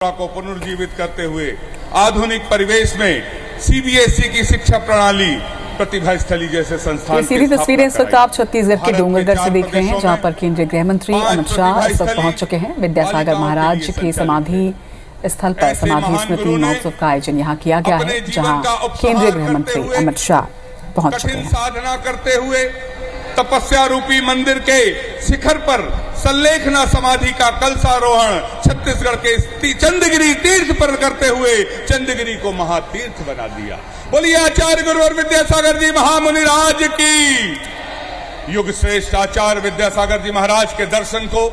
को पुनर्जीवित करते हुए आधुनिक परिवेश में सीबीएसई की शिक्षा प्रणाली प्रतिभा स्थली जैसे संस्थान सीधी तस्वीरें इस वक्त आप छत्तीसगढ़ के डोंगरगढ़ से देख रहे हैं, जहां पर केंद्रीय गृह मंत्री अमित शाह इस वक्त पहुंच चुके हैं। विद्यासागर महाराज की समाधि स्थल पर समाधि स्मृति महोत्सव का आयोजन यहां किया गया है, जहां केंद्रीय गृह मंत्री अमित शाह पहुंच चुके हैं। साधना करते हुए तपस्या रूपी मंदिर के शिखर पर संलेखना समाधि का कलशारोहण छत्तीसगढ़ के चंद्रगिरी तीर्थ पर करते हुए चंद्रगिरी को महातीर्थ बना दिया। बोलिए आचार्य गुरु और विद्यासागर जी महामुनि राज की। युग श्रेष्ठ आचार्य विद्यासागर जी महाराज के दर्शन को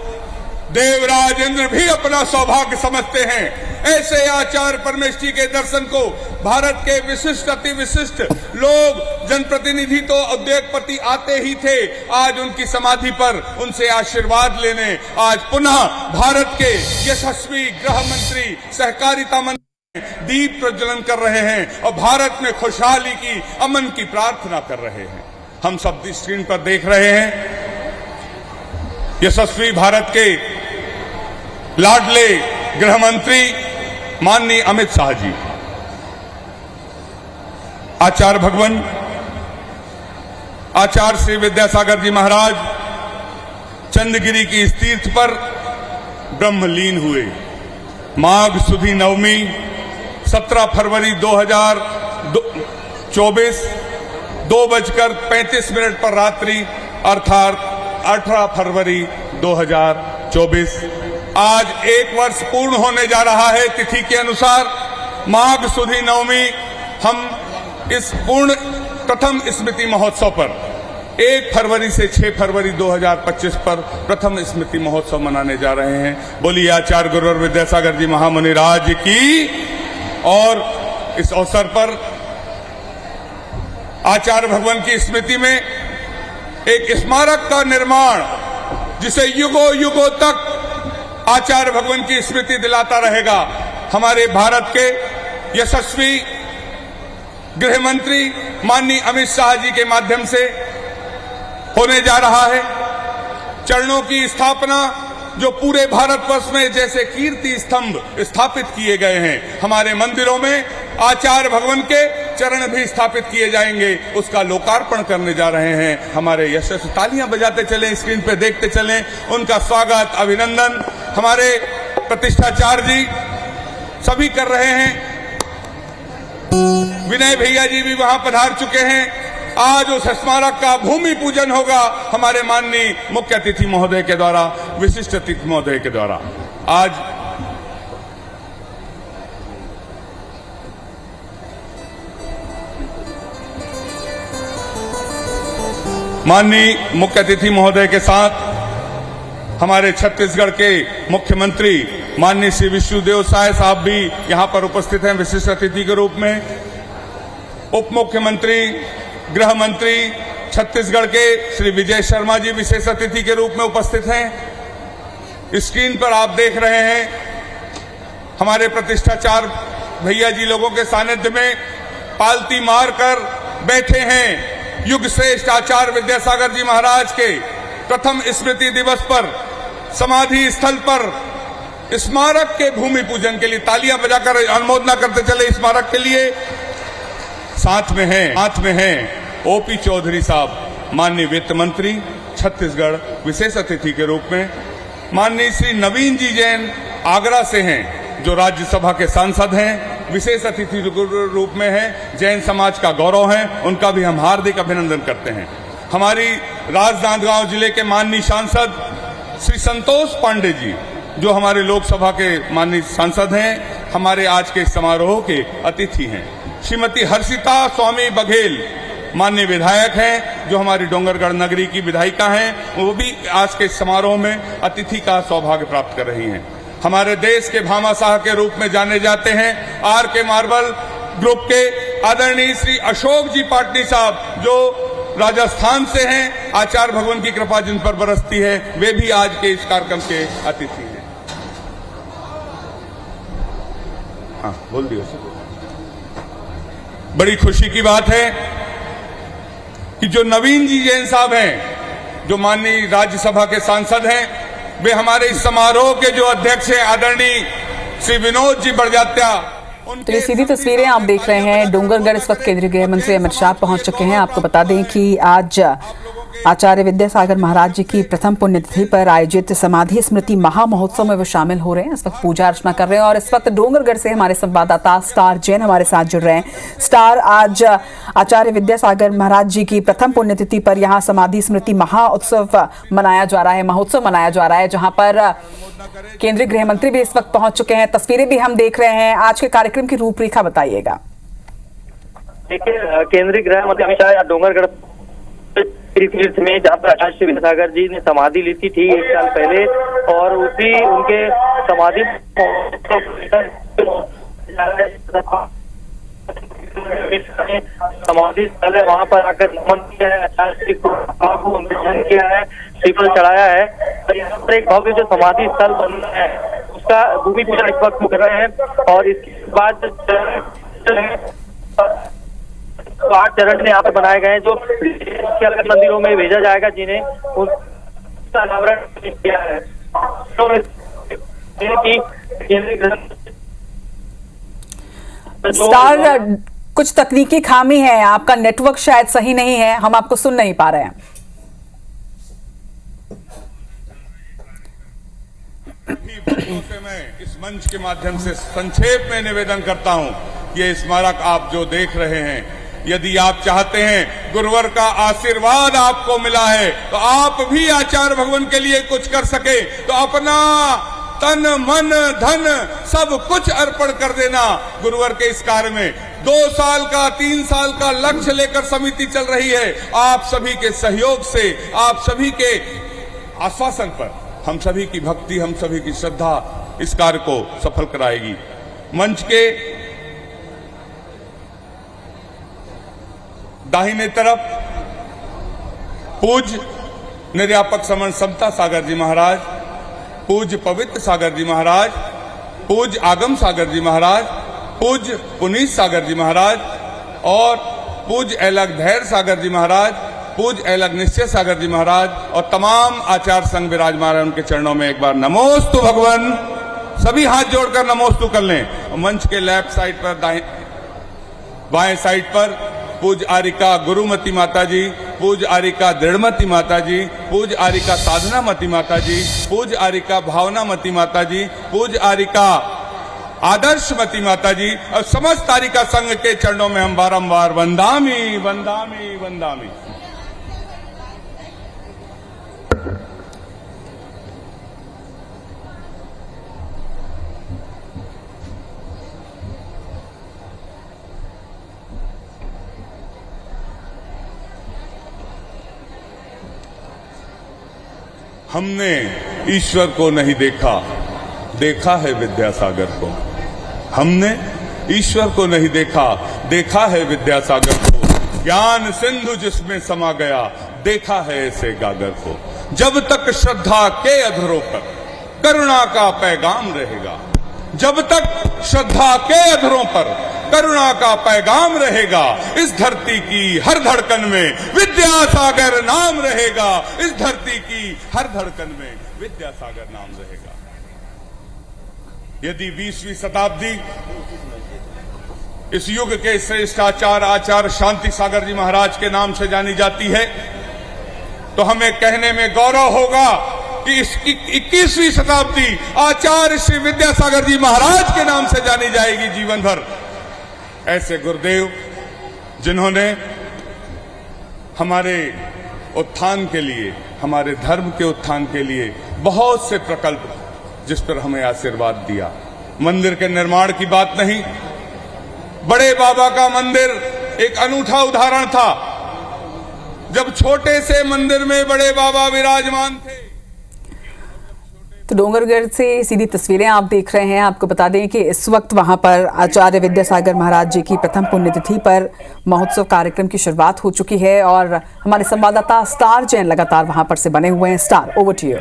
देवराज इंद्र भी अपना सौभाग्य समझते हैं। ऐसे आचार्य परमेष्ठी के दर्शन को भारत के विशिष्ट अति विशिष्ट लोग जनप्रतिनिधि तो उद्योगपति आते ही थे। आज उनकी समाधि पर उनसे आशीर्वाद लेने आज पुनः भारत के यशस्वी गृह मंत्री सहकारिता मंत्री दीप प्रज्वलन कर रहे हैं और भारत में खुशहाली की अमन की प्रार्थना कर रहे हैं। हम सब स्क्रीन पर देख रहे हैं यशस्वी भारत के लाडले गृह मंत्री माननीय अमित शाह जी, आचार्य भगवान आचार्य श्री विद्यासागर जी महाराज चंद्रगिरी की इस तीर्थ पर ब्रह्मलीन हुए। माघ सुदी नवमी 17 फरवरी 2024 2:35 पर रात्रि अर्थात 18 फरवरी 2024 आज 1 वर्ष पूर्ण होने जा रहा है। तिथि के अनुसार माघ सुदी नवमी हम इस पूर्ण प्रथम स्मृति महोत्सव पर 1 फरवरी से 6 फरवरी 2025 पर प्रथम स्मृति महोत्सव मनाने जा रहे हैं। बोलिए आचार्य गुरु और विद्यासागर जी महामुनि राज की। और इस अवसर पर आचार्य भगवान की स्मृति में एक स्मारक का निर्माण जिसे युगों युगों तक आचार्य भगवान की स्मृति दिलाता रहेगा। हमारे भारत के यशस्वी गृह मंत्री माननीय अमित शाह जी के माध्यम से होने जा रहा है। चरणों की स्थापना जो पूरे भारतवर्ष में जैसे कीर्ति स्तंभ स्थापित किए गए हैं, हमारे मंदिरों में आचार्य भगवान के चरण भी स्थापित किए जाएंगे, उसका लोकार्पण करने जा रहे हैं। हमारे यशस्वी तालियां बजाते चलें, स्क्रीन पे देखते चलें, उनका स्वागत अभिनंदन हमारे प्रतिष्ठाचार्य जी सभी कर रहे हैं। विनय भैया जी भी वहां पधार चुके हैं। आज उस स्मारक का भूमि पूजन होगा हमारे माननीय मुख्य अतिथि महोदय के द्वारा, विशिष्ट अतिथि महोदय के द्वारा। आज माननीय मुख्य अतिथि महोदय के साथ हमारे छत्तीसगढ़ के मुख्यमंत्री माननीय श्री विष्णुदेव साय साहब भी यहां पर उपस्थित हैं विशिष्ट अतिथि के रूप में। उप मुख्यमंत्री गृह मंत्री छत्तीसगढ़ के श्री विजय शर्मा जी विशेष अतिथि के रूप में उपस्थित हैं। स्क्रीन पर आप देख रहे हैं हमारे प्रतिष्ठाचार भैया जी लोगों के सानिध्य में पालती मारकर बैठे हैं। युग श्रेष्ठ आचार्य विद्यासागर जी महाराज के प्रथम स्मृति दिवस पर समाधि स्थल पर स्मारक के भूमि पूजन के लिए तालियां बजाकर अनुमोदना करते चले। स्मारक के लिए साथ में हैं ओपी चौधरी साहब माननीय वित्त मंत्री छत्तीसगढ़ विशेष अतिथि के रूप में। माननीय श्री नवीन जी जैन आगरा से हैं जो राज्यसभा के सांसद हैं, विशेष अतिथि रूप में हैं, जैन समाज का गौरव हैं, उनका भी हम हार्दिक अभिनंदन करते हैं। हमारी राजनांदगांव जिले के माननीय सांसद श्री संतोष पांडे जी जो हमारे लोकसभा के माननीय सांसद हैं, हमारे आज के समारोह के अतिथि हैं। श्रीमती हर्षिता स्वामी बघेल माननीय विधायक हैं जो हमारी डोंगरगढ़ नगरी की विधायिका हैं, वो भी आज के समारोह में अतिथि का सौभाग्य प्राप्त कर रही हैं। हमारे देश के भामाशाह के रूप में जाने जाते हैं आर के मार्बल ग्रुप के आदरणीय श्री अशोक जी पाटनी साहब जो राजस्थान से हैं। आचार्य भगवान की कृपा जिन पर बरसती है, वे भी आज के इस कार्यक्रम के अतिथि हैं। हाँ बोल दियो। बड़ी खुशी की बात है कि जो नवीन जी जैन साहब हैं जो माननीय राज्यसभा के सांसद हैं, वे हमारे इस समारोह के जो अध्यक्ष हैं आदरणीय श्री विनोद जी बड़जात्या। तो ये सीधी तस्वीरें आप देख रहे हैं। डोंगरगढ़ इस वक्त केंद्रीय गृह मंत्री अमित शाह पहुंच चुके हैं। आपको बता दें कि आज आचार्य विद्यासागर महाराज जी की प्रथम पुण्यतिथि पर आयोजित समाधि स्मृति महामहोत्सव में वो शामिल हो रहे हैं। इस वक्त पूजा अर्चना कर रहे हैं और इस वक्त डोंगरगढ़ से हमारे संवाददाता स्टार जैन हमारे साथ जुड़ रहे हैं। स्टार, आज आचार्य विद्यासागर महाराज जी की प्रथम पुण्यतिथि पर यहाँ समाधि स्मृति महाउत्सव मनाया जा रहा है, महोत्सव मनाया जा रहा है, जहाँ पर केंद्रीय गृह मंत्री भी इस वक्त पहुंच चुके हैं। तस्वीरें भी हम देख रहे हैं। आज के कार्यक्रम की रूपरेखा बताइएगा। देखिए, केंद्रीय गृह मंत्री अमित शाह डोंगरगढ़ तीर्थ में, जहाँ पर आचार्य श्री विद्यासागर जी ने समाधि ली थी ठीक 1 साल पहले, और उसी उनके समाधि समाधि स्थल है, वहाँ पर आकर नमन किया है, आचार्य श्री को नमन किया है, श्रीफल चढ़ाया है। और यहाँ पर एक भव्य जो समाधि स्थल बन रहा है उसका भूमि पूजन इस वक्त कर रहे हैं। और इसके बाद 8 चरण यहाँ पर बनाए गए हैं जो अलग मंदिरों में भेजा जाएगा, जिन्हें उसका अनावरण किया है। स्टार, कुछ तकनीकी खामी है, आपका नेटवर्क शायद सही नहीं है, हम आपको सुन नहीं पा रहे हैं। से मैं इस मंच के माध्यम से संक्षेप में निवेदन करता हूं, ये स्मारक आप जो देख रहे हैं, यदि आप चाहते हैं गुरुवर का आशीर्वाद आपको मिला है तो आप भी आचार्य भगवान के लिए कुछ कर सके तो अपना तन मन धन सब कुछ अर्पण कर देना गुरुवर के इस कार्य में। 2 साल का 3 साल का लक्ष्य लेकर समिति चल रही है। आप सभी के सहयोग से, आप सभी के आश्वासन पर, हम सभी की भक्ति, हम सभी की श्रद्धा इस कार्य को सफल कराएगी। मंच के दाहिने तरफ पूज्य निर्यापक समन समता सागर जी महाराज, पूज्य पवित्र सागर जी महाराज, पूज्य आगम सागर जी महाराज, पूज्य पुनीत सागर जी महाराज और पूज्य अलग धैर्य सागर जी महाराज, पूज्य अलग निश्चय सागर जी महाराज और तमाम आचार्य संघ विराजमान, उनके चरणों में एक बार नमोस्तु भगवान, सभी हाथ जोड़कर नमोस्तु कर लें। मंच के लेफ्ट साइड पर, बाएं साइड पर पूज्य आरिका गुरुमती माता जी, पूज्य आरिका दृढ़मती माता जी, पूज्य आरिका साधनामती माता जी, पूज्य आरिका भावनामती माता जी, पूज्य आरिका आदर्शमती माता जी और समस्त आरिका संघ के चरणों में हम बारंबार वंदामी वंदामी वंदामी। हमने ईश्वर को नहीं देखा, देखा है विद्यासागर को। हमने ईश्वर को नहीं देखा, देखा है विद्यासागर को। ज्ञान सिंधु जिसमें समा गया, देखा है ऐसे गागर को। जब तक श्रद्धा के अधरों पर करुणा का पैगाम रहेगा, जब तक श्रद्धा के अधरों पर करुणा का पैगाम रहेगा, इस धरती की हर धड़कन में विद्यासागर नाम रहेगा। इस धरती की हर धड़कन में विद्यासागर नाम रहेगा। यदि 20वीं शताब्दी इस युग के श्रेष्ठ आचार्य शांति सागर जी महाराज के नाम से जानी जाती है, तो हमें कहने में गौरव होगा कि इस 21वीं शताब्दी आचार्य श्री विद्यासागर जी महाराज के नाम से जानी जाएगी जीवन भर। ऐसे गुरुदेव जिन्होंने हमारे उत्थान के लिए, हमारे धर्म के उत्थान के लिए बहुत से प्रकल्प, जिस पर हमें आशीर्वाद दिया। मंदिर के निर्माण की बात नहीं, बड़े बाबा का मंदिर एक अनूठा उदाहरण था। जब छोटे से मंदिर में बड़े बाबा विराजमान थे। तो डोंगरगढ़ से सीधी तस्वीरें आप देख रहे हैं। आपको बता दें कि इस वक्त वहां पर आचार्य विद्यासागर महाराज जी की प्रथम पुण्यतिथि पर महोत्सव कार्यक्रम की शुरुआत हो चुकी है और हमारे संवाददाता स्टार जैन लगातार वहां पर से बने हुए हैं। Star, over to you.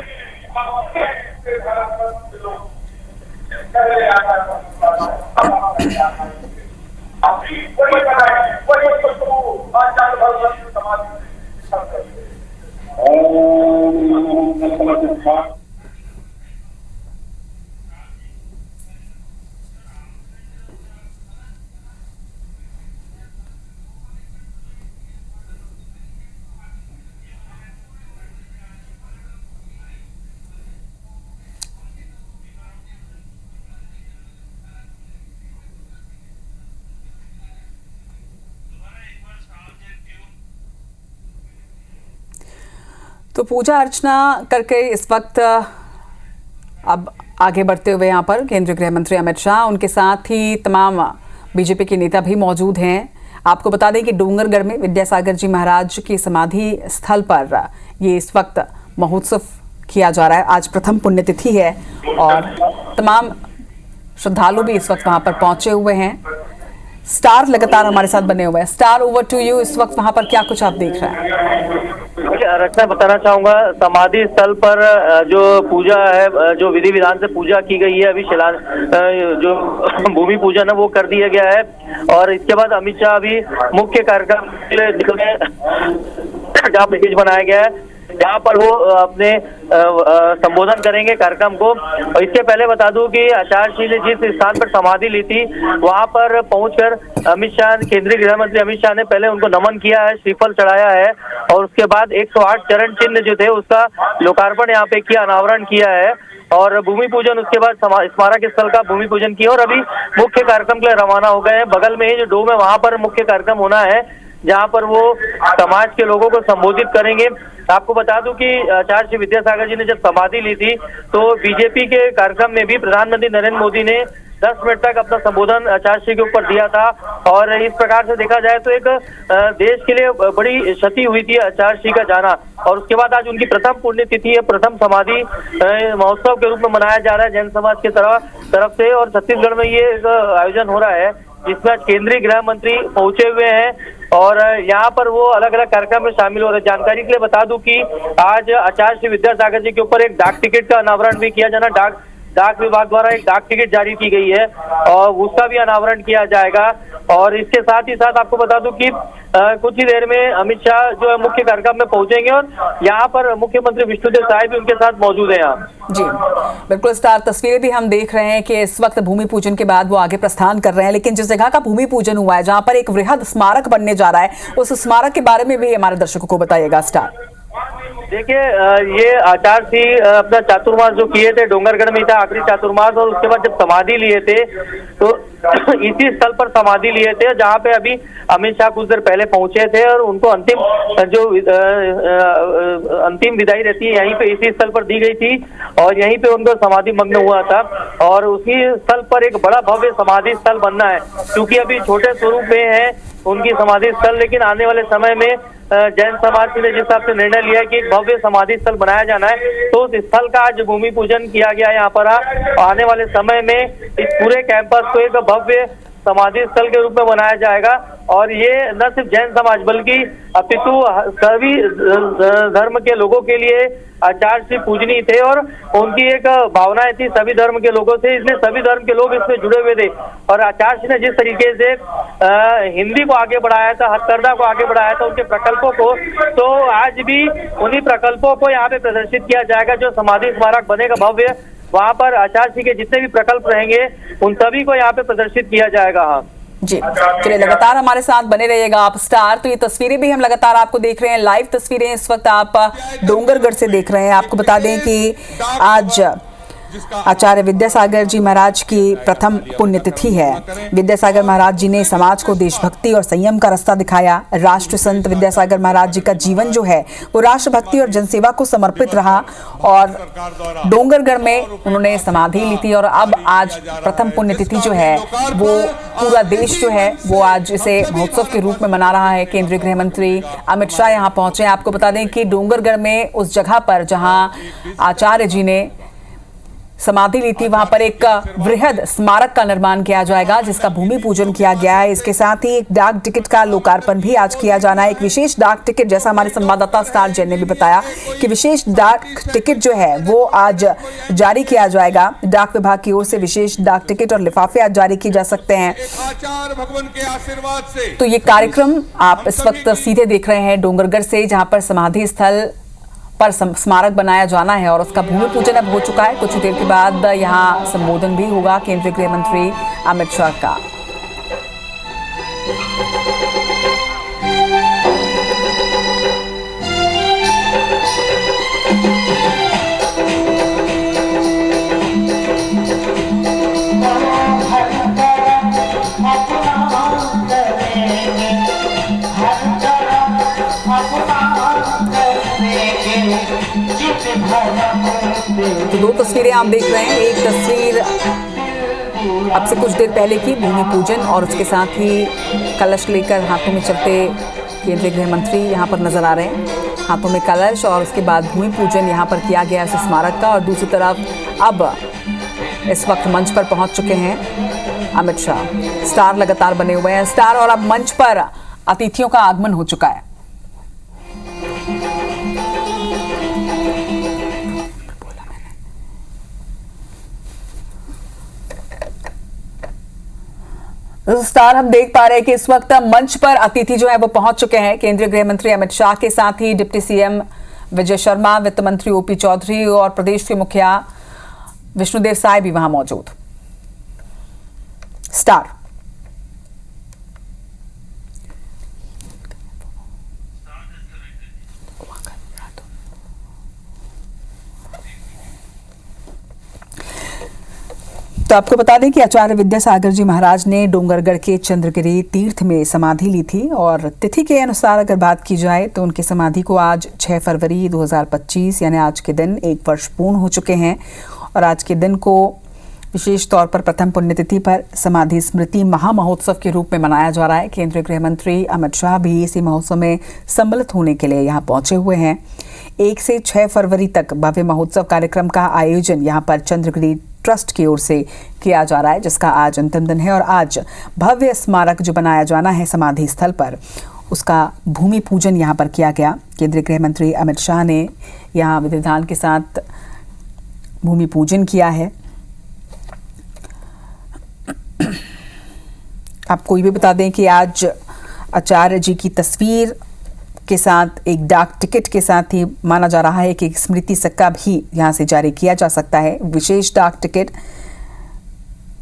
तो पूजा अर्चना करके इस वक्त अब आगे बढ़ते हुए यहाँ पर केंद्रीय गृह मंत्री अमित शाह, उनके साथ ही तमाम बीजेपी के नेता भी मौजूद हैं। आपको बता दें कि डोंगरगढ़ में विद्यासागर जी महाराज की समाधि स्थल पर ये इस वक्त महोत्सव किया जा रहा है। आज प्रथम पुण्यतिथि है और तमाम श्रद्धालु भी इस वक्त वहां पर पहुंचे हुए हैं। स्टार लगातार हमारे साथ बने हुए हैं। Star, over to you. इस वक्त वहां पर क्या कुछ आप देख रहे हैं? रचना बताना चाहूंगा, समाधि स्थल पर जो पूजा है, जो विधि विधान से पूजा की गई है, अभी जो भूमि पूजन है वो कर दिया गया है और इसके बाद अमित शाह अभी मुख्य कार्यक्रम के लिए निकल गए, जहाँ पैकेज बनाया गया है, जहाँ पर वो अपने संबोधन करेंगे कार्यक्रम को। और इसके पहले बता दूं कि आचार्य जी ने जिस स्थान पर समाधि ली थी वहां पर पहुंचकर अमित शाह, केंद्रीय गृह मंत्री अमित शाह ने पहले उनको नमन किया है, श्रीफल चढ़ाया है और उसके बाद 108 चरण चिन्ह जो थे उसका लोकार्पण यहाँ पे किया, अनावरण किया है और भूमि पूजन, उसके बाद स्मारक स्थल का भूमि पूजन किया और अभी मुख्य कार्यक्रम के लिए रवाना हो गए हैं। बगल में ही जो डोम है वहां पर मुख्य कार्यक्रम होना है, जहां पर वो समाज के लोगों को संबोधित करेंगे। आपको बता दूं कि आचार्य श्री विद्यासागर जी ने जब समाधि ली थी तो बीजेपी के कार्यक्रम में भी प्रधानमंत्री नरेंद्र मोदी ने 10 मिनट तक अपना संबोधन आचार्य श्री के ऊपर दिया था और इस प्रकार से देखा जाए तो एक देश के लिए बड़ी क्षति हुई थी आचार्य श्री का जाना। और उसके बाद आज उनकी प्रथम पुण्यतिथि है, प्रथम समाधि महोत्सव के रूप में मनाया जा रहा है जैन समाज की तरफ से और छत्तीसगढ़ में ये एक आयोजन हो रहा है जिसमें आज केंद्रीय गृह मंत्री पहुंचे हुए हैं और यहाँ पर वो अलग अलग कार्यक्रम में शामिल हो रहे हैं। जानकारी के लिए बता दूं कि आज आचार्य श्री विद्यासागर जी के ऊपर एक डाक टिकट का अनावरण भी किया जाना, डाक विभाग द्वारा एक डाक टिकट जारी की गई है और उसका भी अनावरण किया जाएगा। और इसके साथ ही साथ आपको बता दूं कि कुछ ही देर में अमित शाह जो है मुख्य कार्यक्रम में पहुंचेंगे और यहाँ पर मुख्यमंत्री विष्णुदेव साय भी उनके साथ मौजूद है। यहाँ जी बिल्कुल स्टार, तस्वीरें भी हम देख रहे हैं कि इस वक्त भूमि पूजन के बाद वो आगे प्रस्थान कर रहे हैं, लेकिन जिस जगह का भूमि पूजन हुआ है, जहाँ पर एक वृहद स्मारक बनने जा रहा है, उस स्मारक के बारे में भी हमारे दर्शकों को बताइएगा। स्टार, देखिए, ये आचार्य श्री अपना चातुर्मास जो किए थे डोंगरगढ़ में था आखिरी चातुर्मास और उसके बाद जब समाधि लिए थे तो इसी स्थल पर समाधि लिए थे जहाँ पे अभी अमित शाह कुछ देर पहले पहुंचे थे और उनको अंतिम विदाई रहती है यहीं पे इसी स्थल पर दी गई थी और यहीं पे उनको समाधि मग्न हुआ था और उसी स्थल पर एक बड़ा भव्य समाधि स्थल बनना है, क्योंकि अभी छोटे स्वरूप में है उनकी समाधि स्थल, लेकिन आने वाले समय में जैन समाज ने जिस हिसाब से निर्णय लिया है कि एक भव्य समाधि स्थल बनाया जाना है, तो उस स्थल का आज भूमि पूजन किया गया है यहाँ पर। आने वाले समय में इस पूरे कैंपस को एक भव्य समाधि स्थल के रूप में बनाया जाएगा और ये न सिर्फ जैन समाज बल्कि अपितु सभी धर्म के लोगों के लिए आचार्य श्री पूजनीय थे और उनकी एक भावनाएं थी सभी धर्म के लोगों से, इसलिए सभी धर्म के लोग इसमें जुड़े हुए थे। और आचार्य श्री ने जिस तरीके से हिंदी को आगे बढ़ाया था, हथकरघा को आगे बढ़ाया था, उनके प्रकल्पों को, तो आज भी उन्हीं प्रकल्पों को यहाँ पे प्रदर्शित किया जाएगा। जो समाधि स्मारक बनेगा भव्य, वहाँ पर आचार्य श्री के जितने भी प्रकल्प रहेंगे उन सभी को यहाँ पे प्रदर्शित किया जाएगा। हाँ जी, चलिए लगातार हमारे साथ बने रहिएगा आप स्टार। तो ये तस्वीरें भी हम लगातार आपको देख रहे हैं, लाइव तस्वीरें इस वक्त आप डोंगरगढ़ से देख रहे हैं। आपको बता दें कि आज आचार्य विद्यासागर जी महाराज की प्रथम पुण्यतिथि है। विद्यासागर महाराज जी ने समाज को देशभक्ति और संयम का रास्ता दिखाया। राष्ट्र संत विद्यासागर महाराज जी का जीवन जो है वो राष्ट्रभक्ति और जनसेवा को समर्पित रहा और डोंगरगढ़ में उन्होंने समाधि ली थी और अब आज प्रथम पुण्यतिथि जो है वो पूरा देश जो है वो आज इसे महोत्सव के रूप में मना रहा है। केंद्रीय गृह मंत्री अमित शाह यहाँ पहुंचे। आपको बता दें कि डोंगरगढ़ में उस जगह पर जहाँ आचार्य जी ने समाधि ली थी वहां पर एक वृहद स्मारक का निर्माण किया जाएगा जिसका भूमि पूजन किया गया है। इसके साथ ही एक डाक टिकट का लोकार्पण भी आज किया जाना है। एक विशेष डाक टिकट, जैसा हमारे संवाददाता स्टार जैन ने भी बताया कि विशेष डाक टिकट जो है वो आज जारी किया जाएगा। डाक विभाग की ओर से विशेष डाक टिकट और लिफाफे आज जारी किए जा सकते हैं। भगवान के आशीर्वाद से तो ये कार्यक्रम आप इस वक्त सीधे देख रहे हैं डोंगरगढ़ से, जहां पर समाधि स्थल पर स्मारक बनाया जाना है और उसका भूमि पूजन अब हो चुका है। कुछ देर के बाद यहाँ संबोधन भी होगा केंद्रीय गृह मंत्री अमित शाह का। तो दो तस्वीरें आप देख रहे हैं, एक तस्वीर अब से कुछ देर पहले की भूमि पूजन और उसके साथ ही कलश लेकर हाथों में चलते केंद्रीय गृह मंत्री यहाँ पर नजर आ रहे हैं। हाथों में कलश और उसके बाद भूमि पूजन यहाँ पर किया गया इस स्मारक का। और दूसरी तरफ अब इस वक्त मंच पर पहुंच चुके हैं अमित शाह। स्टार लगातार बने हुए हैं, स्टार, और अब मंच पर अतिथियों का आगमन हो चुका है। स्टार, हम देख पा रहे हैं कि इस वक्त मंच पर अतिथि जो है वो पहुंच चुके हैं। केंद्रीय गृह मंत्री अमित शाह के साथ ही डिप्टी सीएम विजय शर्मा, वित्त मंत्री ओपी चौधरी और प्रदेश के मुखिया विष्णुदेव साय भी वहां मौजूद। स्टार, तो आपको बता दें कि आचार्य विद्यासागर जी महाराज ने डोंगरगढ़ के चंद्रगिरी तीर्थ में समाधि ली थी। और तिथि के अनुसार अगर बात की जाए तो उनकी समाधि को आज 6 फरवरी 2025 यानी आज के दिन 1 वर्ष पूर्ण हो चुके हैं। और आज के दिन को विशेष तौर पर प्रथम पुण्यतिथि पर समाधि स्मृति महामहोत्सव के रूप में मनाया जा रहा है। केंद्रीय गृह मंत्री अमित शाह भी इसी महोत्सव में सम्मिलित होने के लिए यहाँ पहुंचे हुए हैं। 1 से 6 फरवरी तक भव्य महोत्सव कार्यक्रम का आयोजन यहाँ पर चंद्रगिरी ट्रस्ट की ओर से किया जा रहा है, जिसका आज अंतिम दिन है। और आज भव्य स्मारक जो बनाया जाना है समाधि स्थल पर, उसका भूमि पूजन यहाँ पर किया गया। केंद्रीय गृह मंत्री अमित शाह ने यहाँ विधि विधान के साथ भूमि पूजन किया है। आपको ये भी बता दें कि आज आचार्य जी की तस्वीर के साथ एक डाक टिकट के साथ ही माना जा रहा है कि एक स्मृति सिक्का भी यहां से जारी किया जा सकता है। विशेष डाक टिकट,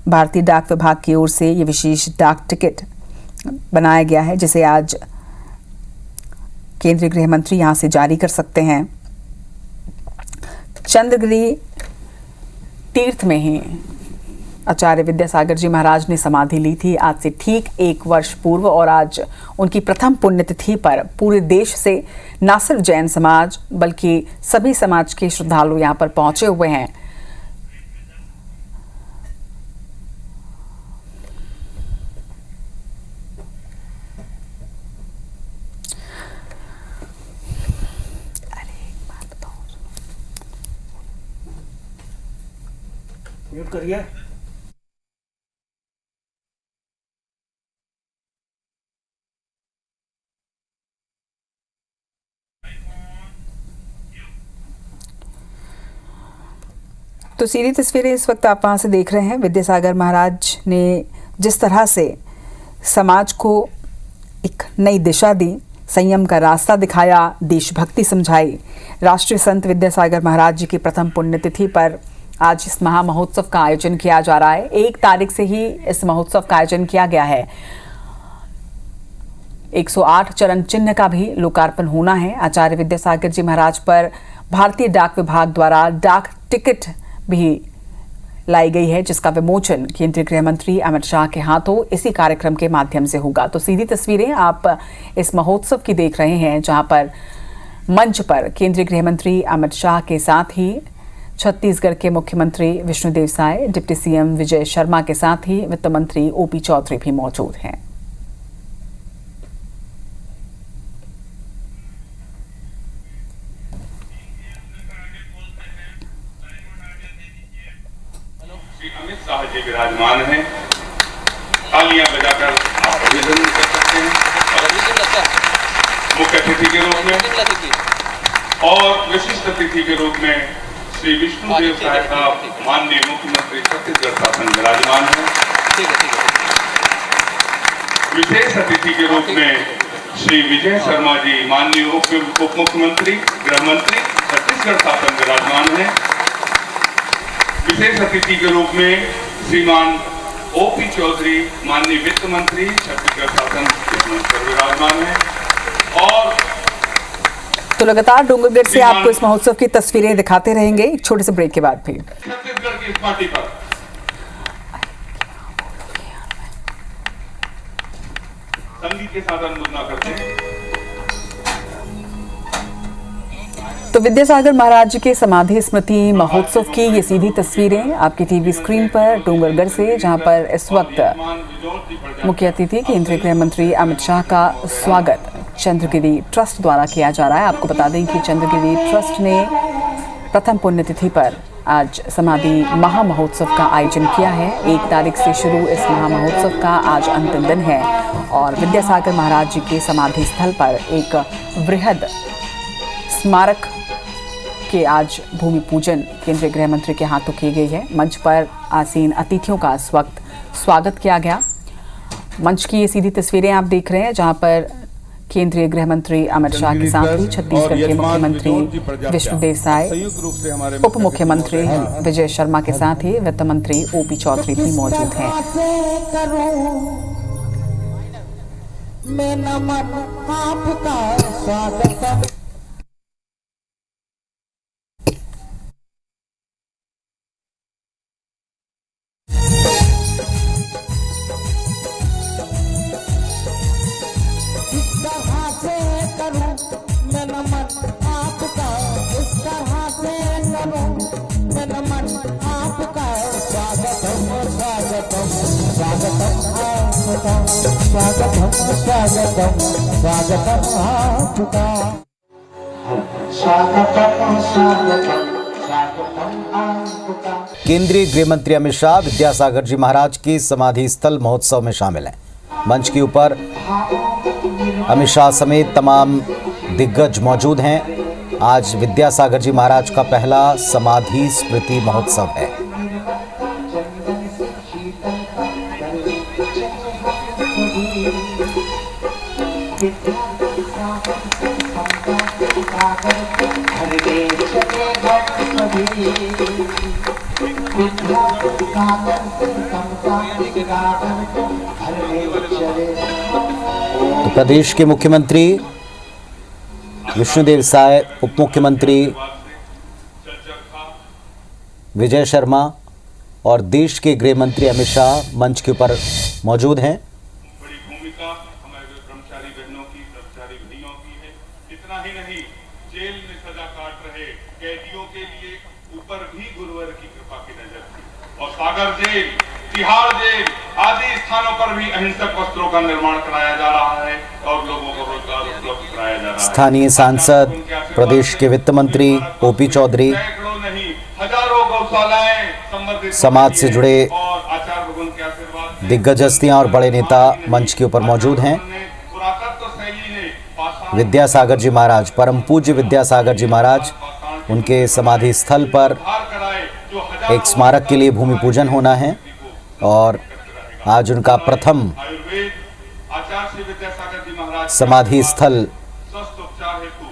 भारतीय डाक विभाग की ओर से ये विशेष डाक टिकट बनाया गया है, जिसे आज केंद्रीय गृह मंत्री यहां से जारी कर सकते हैं। चंद्रगिरी तीर्थ में ही आचार्य विद्यासागर जी महाराज ने समाधि ली थी आज से ठीक 1 वर्ष पूर्व। और आज उनकी प्रथम पुण्यतिथि पर पूरे देश से न सिर्फ जैन समाज बल्कि सभी समाज के श्रद्धालु यहां पर पहुंचे हुए हैं। म्यूट करिए। तो सीधी तस्वीरें इस वक्त आप वहां से देख रहे हैं। विद्यासागर महाराज ने जिस तरह से समाज को एक नई दिशा दी, संयम का रास्ता दिखाया, देशभक्ति समझाई। राष्ट्रीय संत विद्यासागर महाराज जी की प्रथम पुण्यतिथि पर आज इस महामहोत्सव का आयोजन किया जा रहा है। 1 तारीख से ही इस महोत्सव का आयोजन किया गया है। 108 चरण चिन्ह का भी लोकार्पण होना है। आचार्य विद्यासागर जी महाराज पर भारतीय डाक विभाग द्वारा डाक टिकट भी लाई गई है, जिसका विमोचन केंद्रीय गृह मंत्री अमित शाह के हाथों इसी कार्यक्रम के माध्यम से होगा। तो सीधी तस्वीरें आप इस महोत्सव की देख रहे हैं, जहां पर मंच पर केंद्रीय गृह मंत्री अमित शाह के साथ ही छत्तीसगढ़ के मुख्यमंत्री विष्णुदेव साय, डिप्टी सीएम विजय शर्मा के साथ ही वित्त मंत्री ओपी चौधरी भी मौजूद हैं। अमित शाह जी विराजमान हैं। तालियां बजाकर आप अभिनंदन कर सकते हैं मुख्य अतिथि के रूप में। और विशिष्ट अतिथि के रूप में श्री विष्णुदेव साय साहब, माननीय मुख्यमंत्री छत्तीसगढ़ शासन विराजमान हैं। विशेष अतिथि के रूप में श्री विजय शर्मा जी, माननीय उप मुख्यमंत्री गृह मंत्री छत्तीसगढ़ शासन विराजमान हैं। विशेष अतिथि के रूप में श्रीमान ओपी चौधरी, माननीय वित्त मंत्री छत्तीसगढ़ शासन पर विराजमान है। और तो लगातार डोंगरगढ़ से आपको इस महोत्सव की तस्वीरें दिखाते रहेंगे एक छोटे से ब्रेक के बाद भी। छत्तीसगढ़ की इस माटी पर संगीत के साथ अनुमोदना करते हैं। तो विद्यासागर महाराज के समाधि स्मृति महोत्सव की ये सीधी तस्वीरें आपकी टीवी स्क्रीन पर डोंगरगढ़ से, जहां पर इस वक्त मुख्य अतिथि केंद्रीय गृह मंत्री अमित शाह का स्वागत चंद्रगिरी ट्रस्ट द्वारा किया जा रहा है। आपको बता दें कि चंद्रगिरी ट्रस्ट ने प्रथम पुण्यतिथि पर आज समाधि महामहोत्सव का आयोजन किया है। 1 तारीख से शुरू इस महामहोत्सव का आज अंतिम दिन है और विद्यासागर महाराज जी के समाधि स्थल पर एक वृहद स्मारक के आज भूमि पूजन केंद्रीय गृह मंत्री के हाथों की गई है। मंच पर आसीन अतिथियों का इस वक्त स्वागत किया गया। मंच की ये सीधी तस्वीरें आप देख रहे हैं, जहां पर केंद्रीय गृह मंत्री अमित शाह के साथ ही छत्तीसगढ़ के मुख्यमंत्री विष्णुदेव साय, उप मुख्यमंत्री विजय शर्मा के साथ ही वित्त मंत्री ओपी चौधरी भी मौजूद हैं। केंद्रीय गृह मंत्री अमित शाह विद्यासागर जी महाराज के समाधि स्थल महोत्सव में शामिल हैं। मंच के ऊपर अमित शाह समेत तमाम दिग्गज मौजूद हैं। आज विद्यासागर जी महाराज का पहला समाधि स्मृति महोत्सव है। तो प्रदेश के मुख्यमंत्री विष्णुदेव साय, उप मुख्यमंत्री विजय शर्मा और देश के गृह मंत्री अमित शाह मंच के ऊपर मौजूद हैं। बड़ी भूमिका हमारे कर्मचारी बहनों की, कर्मचारी भाइयों की है। इतना ही नहीं, जेल में सजा काट रहे कैदियों के लिए ऊपर भी गुरुवर की कृपा की नजर थी और सागर जेल, तिहाड़ जेल आदि स्थानों पर भी अहिंसक वस्त्रों का निर्माण कराया जा रहा है और लोगों को रोजगार उपलब्ध कराया जा रहा है। स्थानीय सांसद, प्रदेश के वित्त मंत्री ओपी चौधरी, हजारों गौशालाएं, समाज से जुड़े दिग्गज हस्तियां और बड़े नेता मंच के ऊपर मौजूद हैं। विद्यासागर जी महाराज, परम पूज्य विद्यासागर जी महाराज, उनके समाधि स्थल पर एक स्मारक के लिए भूमि पूजन होना है और आज उनका प्रथम समाधि स्थल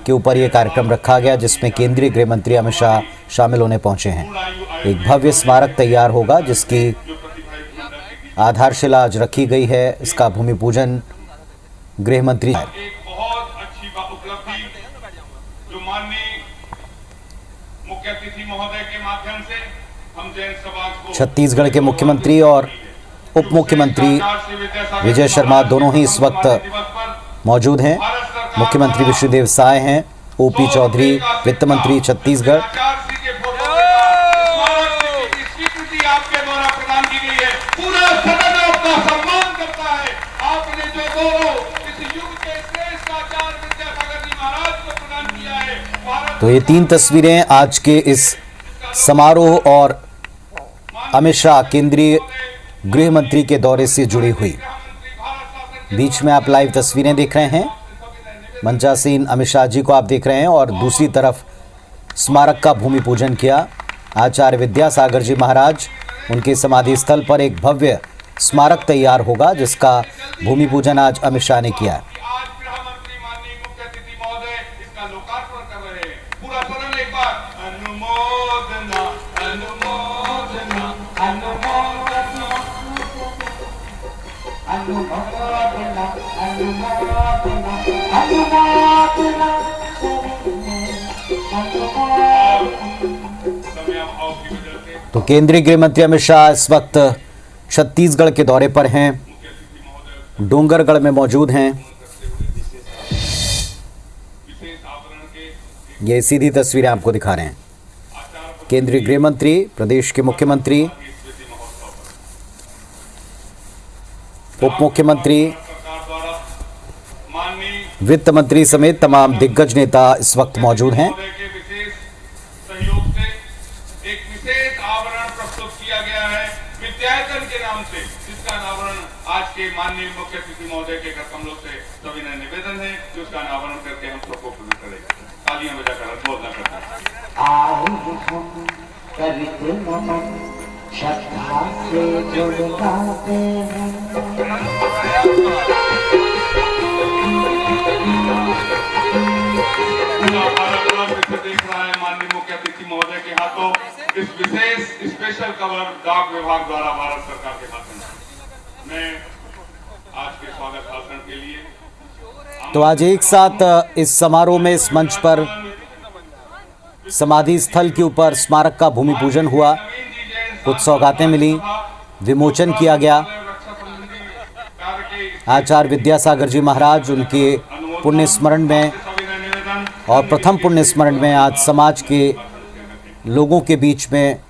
के ऊपर यह कार्यक्रम रखा गया, जिसमें केंद्रीय गृह मंत्री अमित शाह शामिल होने पहुंचे हैं। एक भव्य स्मारक तैयार होगा जिसकी आधारशिला आज रखी गई है। इसका भूमि पूजन गृह मंत्री छत्तीसगढ़ के मुख्यमंत्री और उप मुख्यमंत्री विजय शर्मा दोनों ही इस वक्त मौजूद हैं। मुख्यमंत्री विष्णुदेव साय हैं, ओपी चौधरी वित्त मंत्री छत्तीसगढ़। तो ये 3 तस्वीरें आज के इस समारोह और अमित शाह केंद्रीय गृह मंत्री के दौरे से जुड़ी हुई। बीच में आप लाइव तस्वीरें देख रहे हैं, मंचासीन अमित शाह जी को आप देख रहे हैं और दूसरी तरफ स्मारक का भूमि पूजन किया आचार्य विद्यासागर जी महाराज। उनके समाधि स्थल पर एक भव्य स्मारक तैयार होगा जिसका भूमि पूजन आज अमित शाह ने किया। तो केंद्रीय गृह मंत्री अमित शाह इस वक्त छत्तीसगढ़ के दौरे पर हैं, डोंगरगढ़ में मौजूद हैं। ये सीधी तस्वीरें आपको दिखा रहे हैं। केंद्रीय गृह मंत्री, प्रदेश के मुख्यमंत्री, उप मुख्यमंत्री, वित्त मंत्री समेत तमाम दिग्गज नेता इस वक्त मौजूद हैं। सहयोग से एक विशेष आवरण प्रस्तुत किया गया है विद्यायतन के नाम से, जिसका अनावरण आज के माननीय मुख्य अतिथि महोदय के कर कमलों से सविनय निवेदन है कि उसका अनावरण करके हम सबको पूर्ण करेगा। तालियां बजाकर अनुमोदन करते हैं। श्रद्धा से जुड़वाते हैं। देख रहा है माननीय मुख्य अतिथि महोदय के हाथों इस विशेष स्पेशल कवर डाक विभाग द्वारा भारत सरकार के माध्यम से मैं आज के स्वागत भाषण के लिए तो आज एक साथ इस समारोह में इस मंच पर समाधि स्थल के ऊपर स्मारक का भूमि पूजन हुआ, कुछ सौगातें मिली, विमोचन किया गया। आचार्य विद्यासागर जी महाराज, उनके पुण्य स्मरण में और प्रथम पुण्य स्मरण में आज समाज के लोगों के बीच में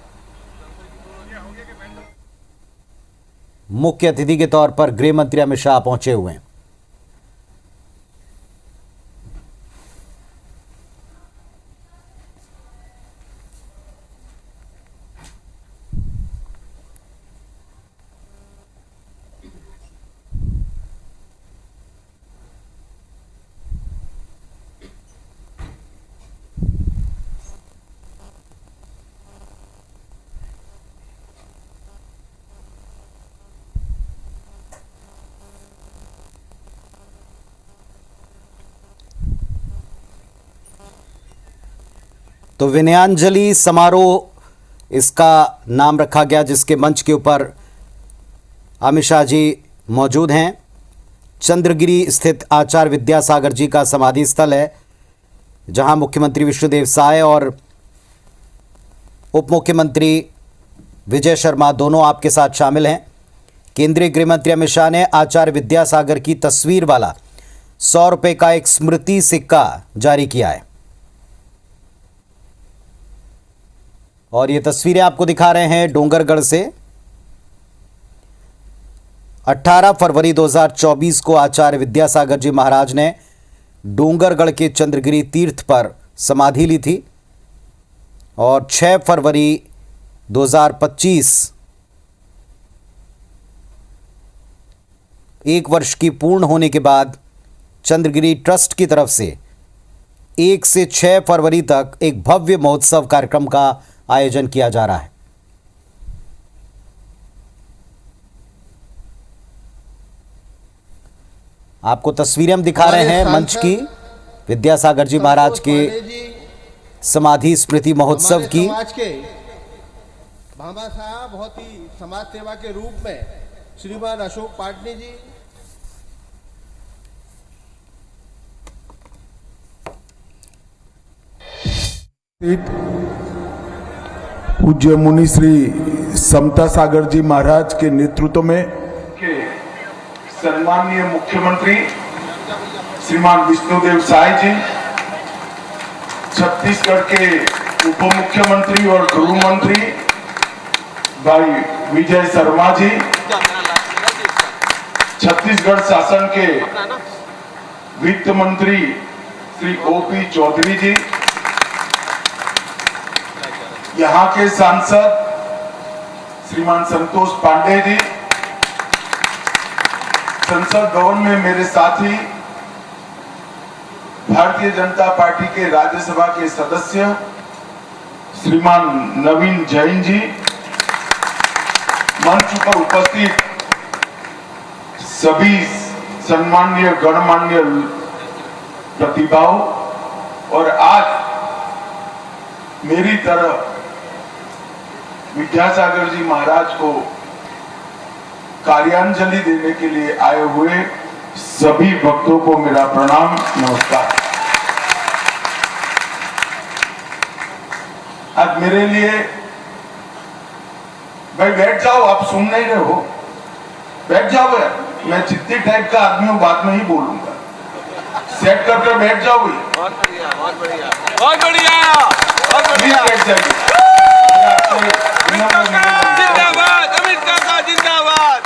मुख्य अतिथि के तौर पर गृह मंत्री अमित शाह पहुंचे हुए हैं। तो विनयांजलि समारोह इसका नाम रखा गया, जिसके मंच के ऊपर अमित शाह जी मौजूद हैं। चंद्रगिरी स्थित आचार्य विद्यासागर जी का समाधि स्थल है, जहां मुख्यमंत्री विष्णुदेव साय और उप मुख्यमंत्री विजय शर्मा दोनों आपके साथ शामिल हैं। केंद्रीय गृह मंत्री अमित शाह ने आचार्य विद्यासागर की तस्वीर वाला 100 रुपये का एक स्मृति सिक्का जारी किया है और ये तस्वीरें आपको दिखा रहे हैं डोंगरगढ़ से। 18 फरवरी 2024 को आचार्य विद्यासागर जी महाराज ने डोंगरगढ़ के चंद्रगिरी तीर्थ पर समाधि ली थी और 6 फरवरी 2025 एक वर्ष की पूर्ण होने के बाद चंद्रगिरी ट्रस्ट की तरफ से 1 से 6 फरवरी तक एक भव्य महोत्सव कार्यक्रम का आयोजन किया जा रहा है। आपको तस्वीरें हम दिखा रहे हैं मंच की, विद्यासागर जी महाराज के समाधि स्मृति महोत्सव की। समाज के भामा साहब बहुत ही समाज सेवा के रूप में श्रीमान अशोक पाटनी जी, पूज्य मुनि श्री समता सागर जी महाराज के नेतृत्व में के सम्माननीय मुख्यमंत्री श्रीमान विष्णुदेव साय जी, छत्तीसगढ़ के उप मुख्यमंत्री और गृह मंत्री भाई विजय शर्मा जी, छत्तीसगढ़ शासन के वित्त मंत्री श्री ओपी चौधरी जी, यहाँ के सांसद श्रीमान संतोष पांडे जी, संसद भवन में मेरे साथी भारतीय जनता पार्टी के राज्यसभा के सदस्य श्रीमान नवीन जैन जी, मंच पर उपस्थित सभी सम्माननीय गणमान्य प्रतिभाओं और आज मेरी तरफ विद्यासागर जी महाराज को कार्यांजलि देने के लिए आए हुए सभी भक्तों को मेरा प्रणाम, नमस्कार। आज मेरे लिए, भाई बैठ जाओ, आप सुन नहीं रहे हो, बैठ जाओ यार, मैं चित्ती टाइप का आदमी हूं, बाद में ही बोलूंगा। सेट करके बैठ जाओ भाई, बहुत बढ़िया बहुत बढ़िया बहुत बढ़िया बहुत प्लीज बढ़िया। बैठ जाइए। जिंदाबाद अमित काका जिंदाबाद।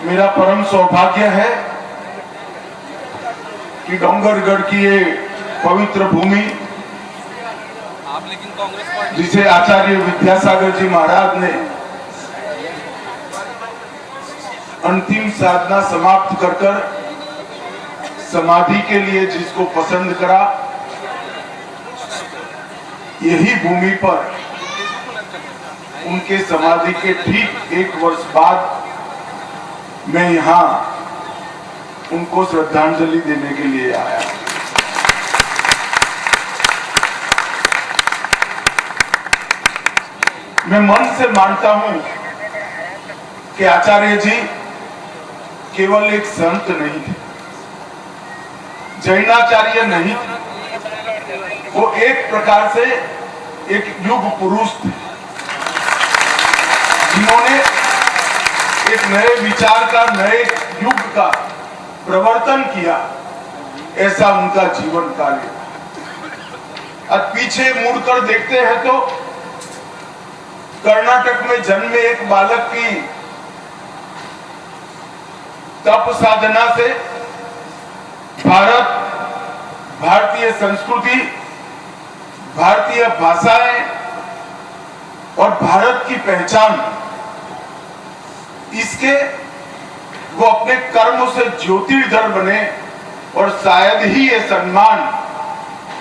मेरा परम सौभाग्य है कि डोंगरगढ़ की ये पवित्र भूमि आप लेकिन कांग्रेस पार्टी जिसे आचार्य विद्यासागर जी महाराज ने अंतिम साधना समाप्त कर कर समाधि के लिए जिसको पसंद करा, यही भूमि पर उनके समाधि के ठीक 1 वर्ष बाद मैं यहाँ उनको श्रद्धांजलि देने के लिए आया। मैं मन से मानता हूं कि आचार्य जी केवल एक संत नहीं थे, जैनाचार्य नहीं थे, वो एक प्रकार से एक युग पुरुष थे जिन्होंने एक नए विचार का, नए युग का प्रवर्तन किया। ऐसा उनका जीवन कार्य। अब पीछे मुड़कर देखते हैं तो कर्नाटक में जन्मे एक बालक की तप साधना से भारत, भारतीय संस्कृति, भारतीय भाषाएं और भारत की पहचान, इसके वो अपने कर्म से ज्योतिर्धर बने। और शायद ही ये सम्मान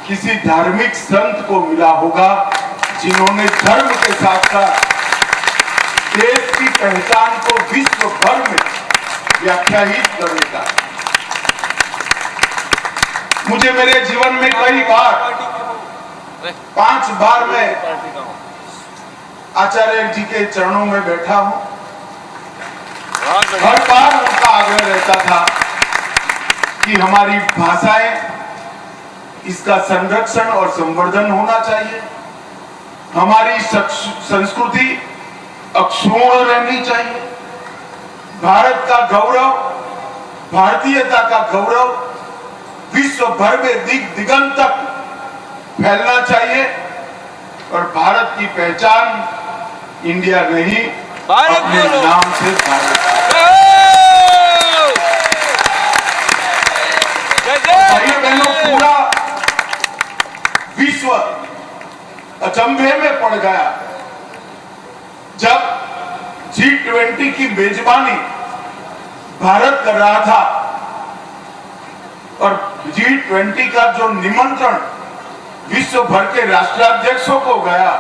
किसी धार्मिक संत को मिला होगा जिन्होंने धर्म के साथ साथ देश की पहचान को विश्व भर में व्याख्यायित करने का। मुझे मेरे जीवन में कई बार, 5 बार मैं आचार्य जी के चरणों में बैठा हूं। हर बार उनका आग्रह रहता था कि हमारी भाषाएं, इसका संरक्षण और संवर्धन होना चाहिए, हमारी संस्कृति अक्षुण्ण रहनी चाहिए, भारत का गौरव, भारतीयता का गौरव विश्व भर में दिगंत तक फैलना चाहिए। और भारत की पहचान इंडिया नहीं, अपने नाम से भारत। भाइयों बहनों, पूरा विश्व अचंभे में पड़ गया जब G20 की मेजबानी भारत कर रहा था और G20 का जो निमंत्रण विश्व भर के राष्ट्राध्यक्षों को गया,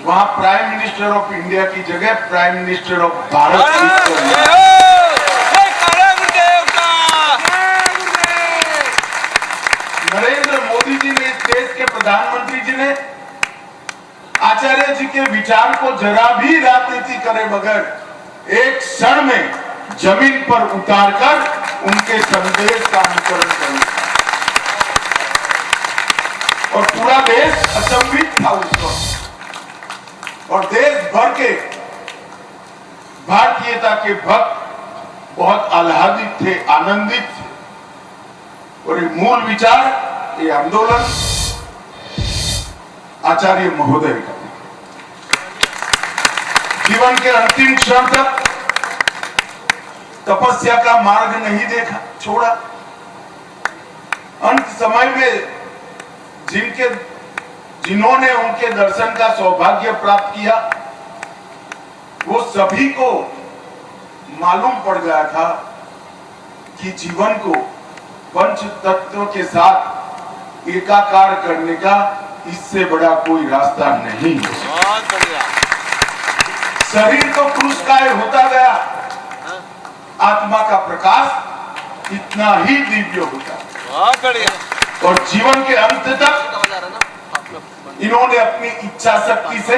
वहां प्राइम मिनिस्टर ऑफ इंडिया की जगह prime minister of Bharat Narendra Modi ji ने, इस देश के प्रधानमंत्री जी ने आचार्य जी के विचार को जरा भी राजनीति करे बगैर एक क्षण में जमीन पर उतारकर उनके संदेश का अनुसरण किया और पूरा देश अचंभित था उस वक्त। और देश भर के भारतीयता के भक्त बहुत आह्लादित थे, आनंदित थे। और ये मूल विचार, ये आंदोलन आचार्य महोदय का जीवन के अंतिम क्षण तक तपस्या का मार्ग नहीं देखा, छोड़ा। अंत समय में जिन्होंने उनके दर्शन का सौभाग्य प्राप्त किया, वो सभी को मालूम पड़ गया था कि जीवन को पंच तत्व के साथ एकाकार करने का इससे बड़ा कोई रास्ता नहीं है। बहुत बढ़िया। शरीर तो क्रूसकाय होता गया, आत्मा का प्रकाश इतना ही दिव्य होता। बहुत बढ़िया। और जीवन के अंत तक इन्होंने अपनी इच्छा शक्ति से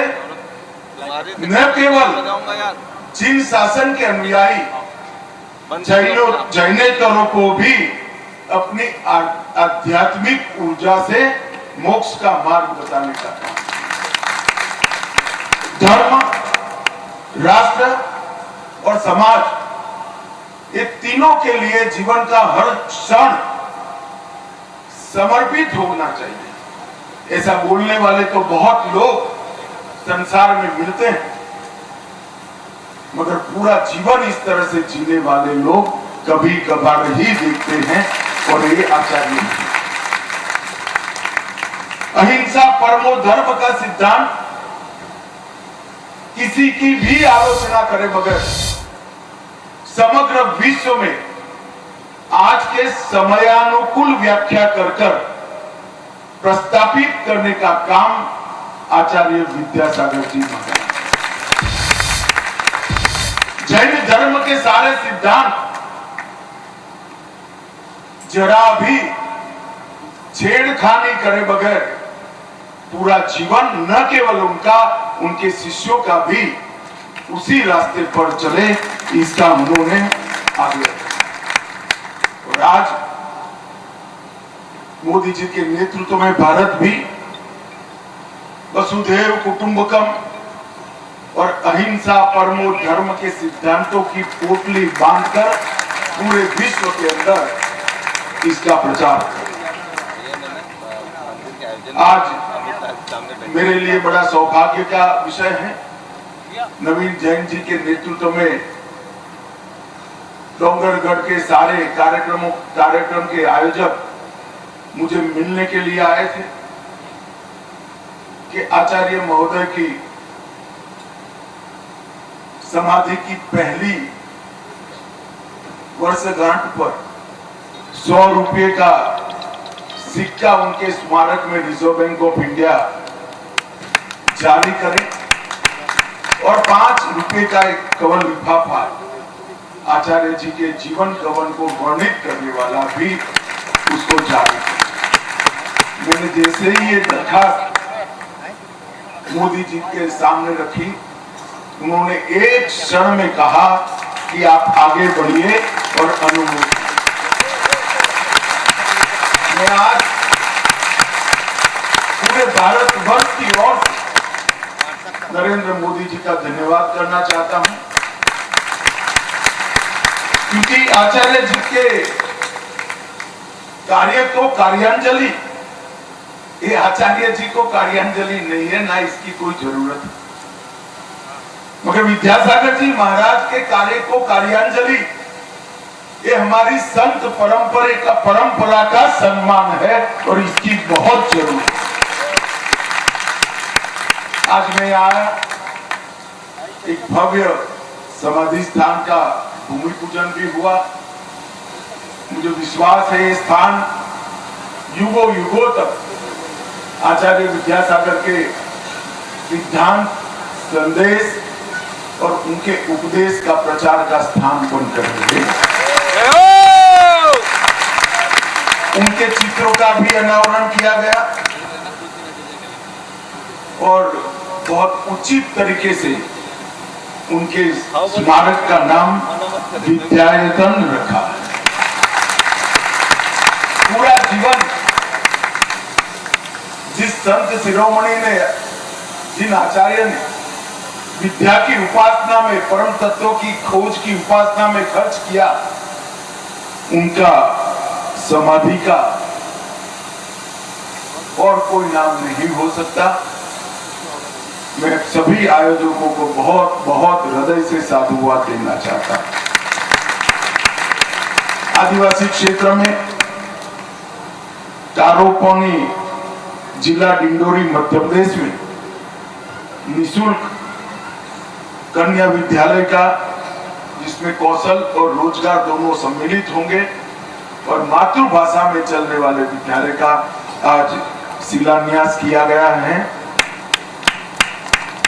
न केवल चीन शासन के अनुयायी जैनेतरों को भी अपनी आध्यात्मिक ऊर्जा से मोक्ष का मार्ग बताने का काम। धर्म, राष्ट्र और समाज, ये तीनों के लिए जीवन का हर क्षण समर्पित होना चाहिए। ऐसा बोलने वाले तो बहुत लोग संसार में मिलते हैं, मगर पूरा जीवन इस तरह से जीने वाले लोग कभी कभार ही देखते हैं, और ये आचार्य हैं। अहिंसा परमो धर्म का सिद्धांत किसी की भी आलोचना करे बगैर समग्र विश्व में आज के समयानुकूल व्याख्या कर प्रस्तापित करने का काम आचार्य विद्यासागर जी महाराज। जैन धर्म के सारे सिद्धांत जरा भी छेड़खानी करे बगैर पूरा जीवन न केवल उनका, उनके शिष्यों का भी उसी रास्ते पर चले, इसका उन्होंने आगे। और आज मोदी जी के नेतृत्व में भारत भी वसुधैव कुटुंबकम और अहिंसा परमो धर्म के सिद्धांतों की पोटली बांधकर पूरे विश्व के अंदर इसका प्रचार। आज मेरे लिए बड़ा सौभाग्य का विषय है, नवीन जैन जी के नेतृत्व में डोंगरगढ़ के सारे कार्यक्रम के आयोजक मुझे मिलने के लिए आए थे कि आचार्य महोदय की समाधि की पहली वर्षगांठ पर 100 रुपये का सिक्का उनके स्मारक में रिजर्व बैंक ऑफ इंडिया जारी करें और 5 रुपए का एक कवन लिफाफा आचार्य जी के जीवन कवन को वर्णित करने वाला भी उसको जारी करें। मैंने जैसे ही ये दरखास्त मोदी जी के सामने रखी, उन्होंने एक क्षण में कहा कि आप आगे बढ़िए और अनुमोदन। मैं आज पूरे भारतवर्ष की ओर से नरेंद्र मोदी जी का धन्यवाद करना चाहता हूं, क्योंकि आचार्य जी के कार्य को कार्यांजलि, ये आचार्य जी को कार्यांजलि नहीं है, ना इसकी कोई जरूरत है, मगर विद्यासागर जी महाराज के कार्य को कार्यांजलि, ये हमारी संत परंपरा का सम्मान है और इसकी बहुत जरूरत है। आज मैं आया, एक भव्य समाधि स्थान का भूमि पूजन भी हुआ। मुझे विश्वास है ये स्थान युगों युगों तक आचार्य विद्यासागर के सिद्धांत, संदेश और उनके उपदेश का प्रचार का स्थान बनकर रहेगा। उनके चित्रों का भी अनावरण किया गया और बहुत उचित तरीके से उनके स्मारक का नाम विद्यायतन रखा। पूरा जीवन जिस संत शिरोमणि ने, जिन आचार्य ने विद्या की उपासना में, परम तत्वों की खोज की उपासना में खर्च किया, उनका समाधि का और कोई नाम नहीं हो सकता। मैं सभी आयोजकों को बहुत बहुत हृदय से साधुवाद देना चाहता हूं। आदिवासी क्षेत्र में तारोपनी जिला डिंडोरी मध्य प्रदेश में निःशुल्क कन्या विद्यालय का, जिसमें कौशल और रोजगार दोनों सम्मिलित होंगे, और मातृभाषा में चलने वाले विद्यालय का आज शिलान्यास किया गया है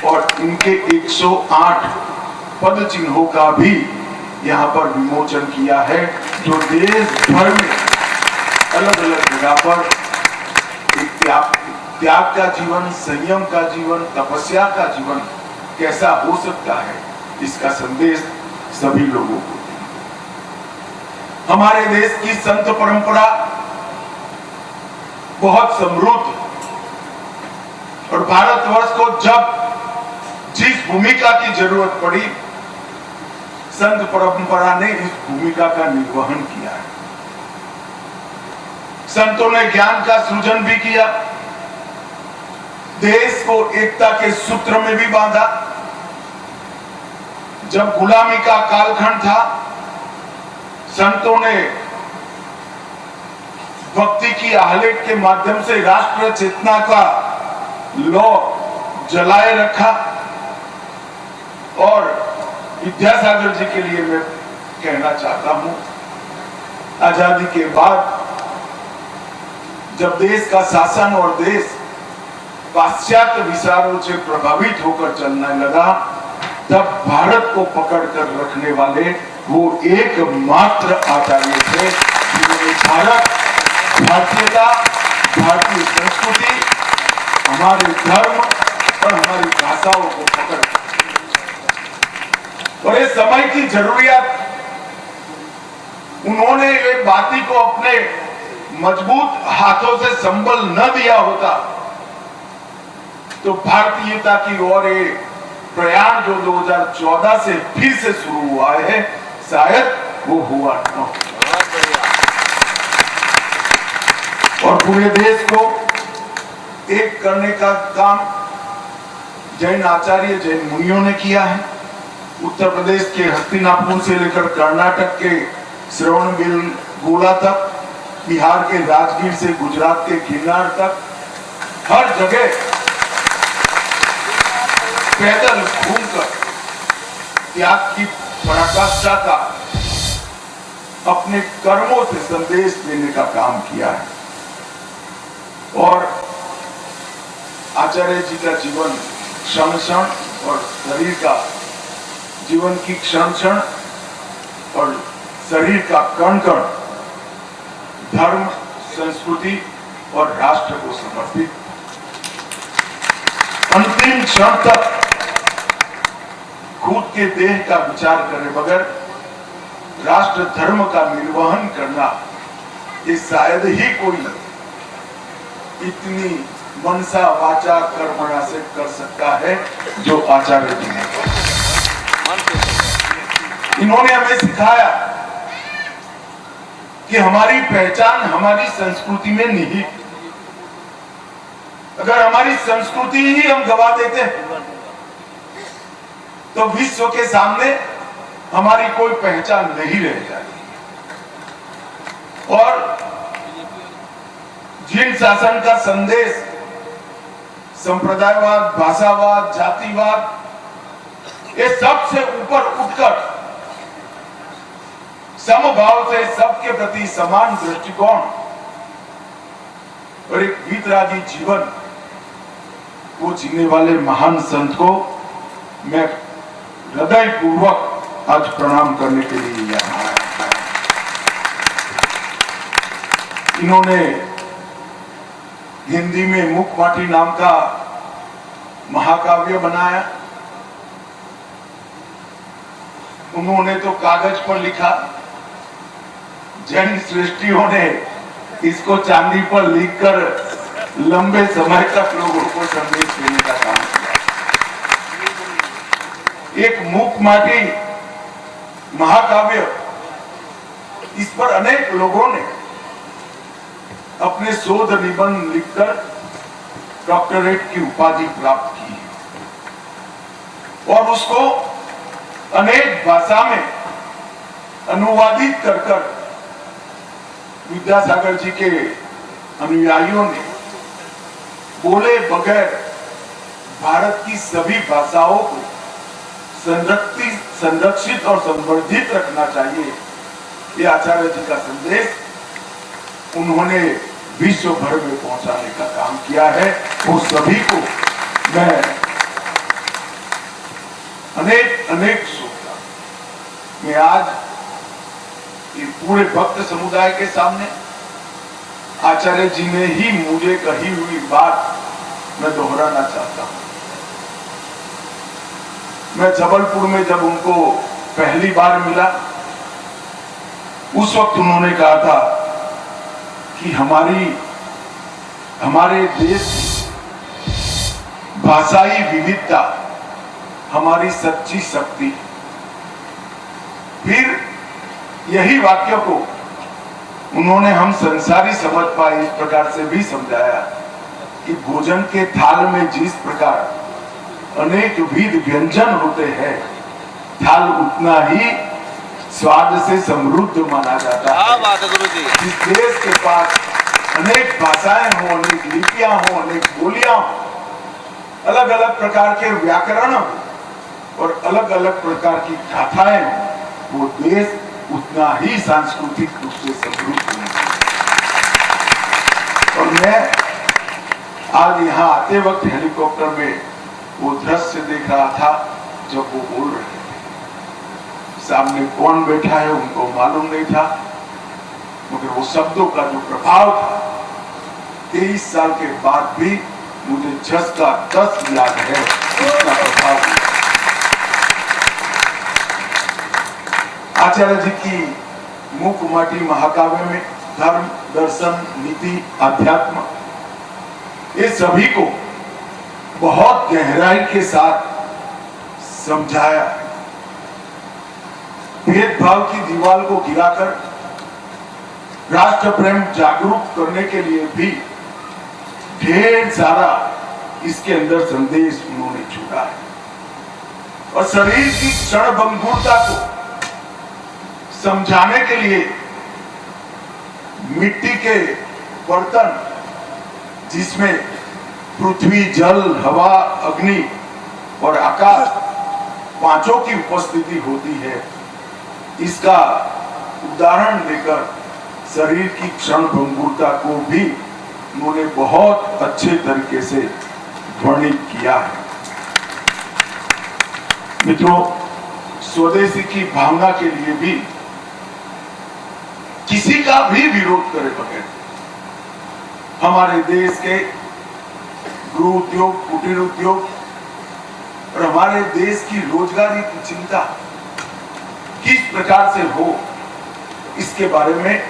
और इनके 108 पद चिन्हों का भी यहाँ पर विमोचन किया है, जो देश भर में अलग अलग जगह पर एक त्याग का जीवन, संयम का जीवन, तपस्या का जीवन कैसा हो सकता है, इसका संदेश सभी लोगों को। हमारे देश की संत परंपरा बहुत समृद्ध, और भारतवर्ष को जब जिस भूमिका की जरूरत पड़ी, संत परंपरा ने इस भूमिका का निर्वहन किया है। संतों ने ज्ञान का सृजन भी किया, देश को एकता के सूत्र में भी बांधा। जब गुलामी का कालखंड था, संतों ने भक्ति की आहलेट के माध्यम से राष्ट्र चेतना का लौ जलाए रखा। और विद्यासागर जी के लिए मैं कहना चाहता हूं, आजादी के बाद जब देश का शासन और देश पाश्चात्य विचारों से प्रभावित होकर चलने लगा, तब भारत को पकड़कर रखने वाले वो एकमात्र आचार्य थे जिन्होंने भारतीयता, भारतीय संस्कृति, हमारे धर्म और हमारी भाषाओं को पकड़, और ये समय की जरूरियत, उन्होंने ये बाती को अपने मजबूत हाथों से संबल न दिया होता तो भारतीयता की ओर ये प्रयाण जो 2014 से फिर से शुरू हुआ है, शायद वो हुआ न हो। और पूरे देश को एक करने का काम जैन आचार्य, जैन मुनियों ने किया है। उत्तर प्रदेश के हस्तिनापुर से लेकर कर्नाटक के श्रवणबेलगोला तक, बिहार के राजगीर से गुजरात के गिरनार तक, हर जगह पैदल घूमकर त्याग की पराकाष्ठा का अपने कर्मों से संदेश देने का काम किया है। और आचार्य जी का जीवन क्षण क्षण और शरीर का जीवन की क्षण क्षण और शरीर का कण कण धर्म, संस्कृति और राष्ट्र को समर्पित। अंतिम क्षण तक खुद के देह का विचार करे बगैर राष्ट्र धर्म का निर्वहन करना, ये शायद ही कोई इतनी मनसा वाचा कर्मणा से कर सकता है जो आचार्य जी ने। इन्होंने हमें सिखाया कि हमारी पहचान हमारी संस्कृति में निहित। अगर हमारी संस्कृति ही हम गवा देते हैं तो विश्व के सामने हमारी कोई पहचान नहीं रह जाती। और जिन शासन का संदेश संप्रदायवाद, भाषावाद, जातिवाद, ये सबसे ऊपर उठकर समभाव से सबके प्रति समान दृष्टिकोण और एक वीतरागी जीवन वो जीने वाले महान संत को मैं हृदय पूर्वक आज प्रणाम करने के लिए यहाँ आया। इन्होंने हिंदी में मुखमाटी नाम का महाकाव्य बनाया। उन्होंने तो कागज पर लिखा, जैन श्रेष्ठियों ने इसको चांदी पर लिखकर लंबे समय तक लोगों को संदेश देने का काम किया। एक मुखमाटी महाकाव्य, इस पर अनेक लोगों ने अपने शोध निबंध लिखकर डॉक्टरेट की उपाधि प्राप्त की और उसको अनेक भाषा में अनुवादित कर विद्यासागर जी के अनुयायियों ने बोले बगैर भारत की सभी भाषाओं को संरक्षित और संवर्धित रखना चाहिए, ये आचार्य जी का संदेश उन्होंने विश्व भर में पहुंचाने का काम किया है। वो सभी को मैं अनेक शुभकामनाएं। मैं आज ये पूरे भक्त समुदाय के सामने आचार्य जी ने ही मुझे कही हुई बात मैं दोहराना चाहता हूं। मैं जबलपुर में जब उनको पहली बार मिला, उस वक्त उन्होंने कहा था कि हमारे देश की भाषाई विविधता हमारी सच्ची शक्ति। फिर यही वाक्य को उन्होंने हम संसारी समझ पाए इस प्रकार से भी समझाया कि भोजन के थाल में जिस प्रकार अनेक विध व्यंजन होते हैं, थाल उतना ही स्वाद से समृद्ध माना जाता है। क्या बात है गुरु जी। जिस देश के पास अनेक भाषाएं हो, अनेक लिपियां हो, अनेक बोलियां हो, अलग अलग प्रकार के व्याकरण हो और अलग अलग प्रकार की गाथाएं हो, वो देश उतना ही सांस्कृतिक रूप से समृद्ध है। और मैं आज यहाँ आते वक्त हेलीकॉप्टर में वो दृश्य देख रहा था जब वो बोल रहे थे। सामने कौन बैठा है उनको मालूम नहीं था, मगर वो शब्दों का जो प्रभाव था 23 साल के बाद भी मुझे 10 का 10 याद है उसका प्रभाव। आचार्य जी की मुखमाटी महाकाव्य में धर्म, दर्शन, नीति, अध्यात्म, ये सभी को बहुत गहराई के साथ समझाया। भेदभाव की दीवार को गिराकर राष्ट्र प्रेम जागरूक करने के लिए भी ढेर सारा इसके अंदर संदेश उन्होंने छोड़ा है। और शरीर की क्षणभंगुरता को समझाने के लिए मिट्टी के बर्तन जिसमें पृथ्वी, जल, हवा, अग्नि और आकाश पांचों की उपस्थिति होती है, इसका उदाहरण देकर शरीर की क्षणभंगुरता को भी उन्होंने बहुत अच्छे तरीके से वर्णित किया है। मित्रों, स्वदेशी की भावना के लिए भी किसी का भी विरोध करे बगैर हमारे देश के गृह उद्योग, कुटीर उद्योग और हमारे देश की रोजगारी की चिंता किस प्रकार से हो, इसके बारे में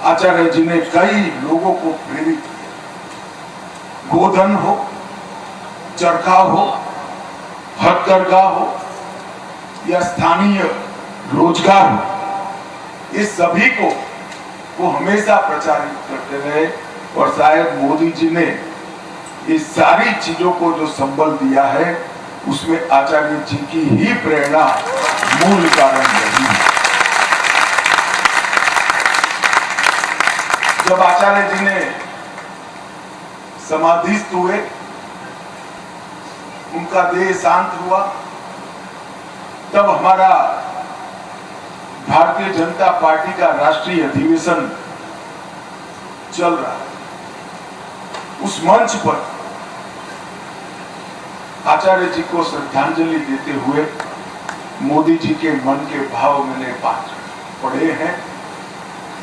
आचार्य जी ने कई लोगों को प्रेरित किया। गोधन हो, चरखा हो, हथकरघा हो या स्थानीय रोजगार हो, ये सभी को वो हमेशा प्रचारित करते रहे। और शायद मोदी जी ने इस सारी चीजों को जो संबल दिया है उसमें आचार्य जी की ही प्रेरणा मूल कारण रही है। जब आचार्य जी ने समाधिस्थ हुए, उनका देह शांत हुआ, तब हमारा भारतीय जनता पार्टी का राष्ट्रीय अधिवेशन चल रहा है। उस मंच पर आचार्य जी को श्रद्धांजलि देते हुए मोदी जी के मन के भाव मैंने पढ़े हैं।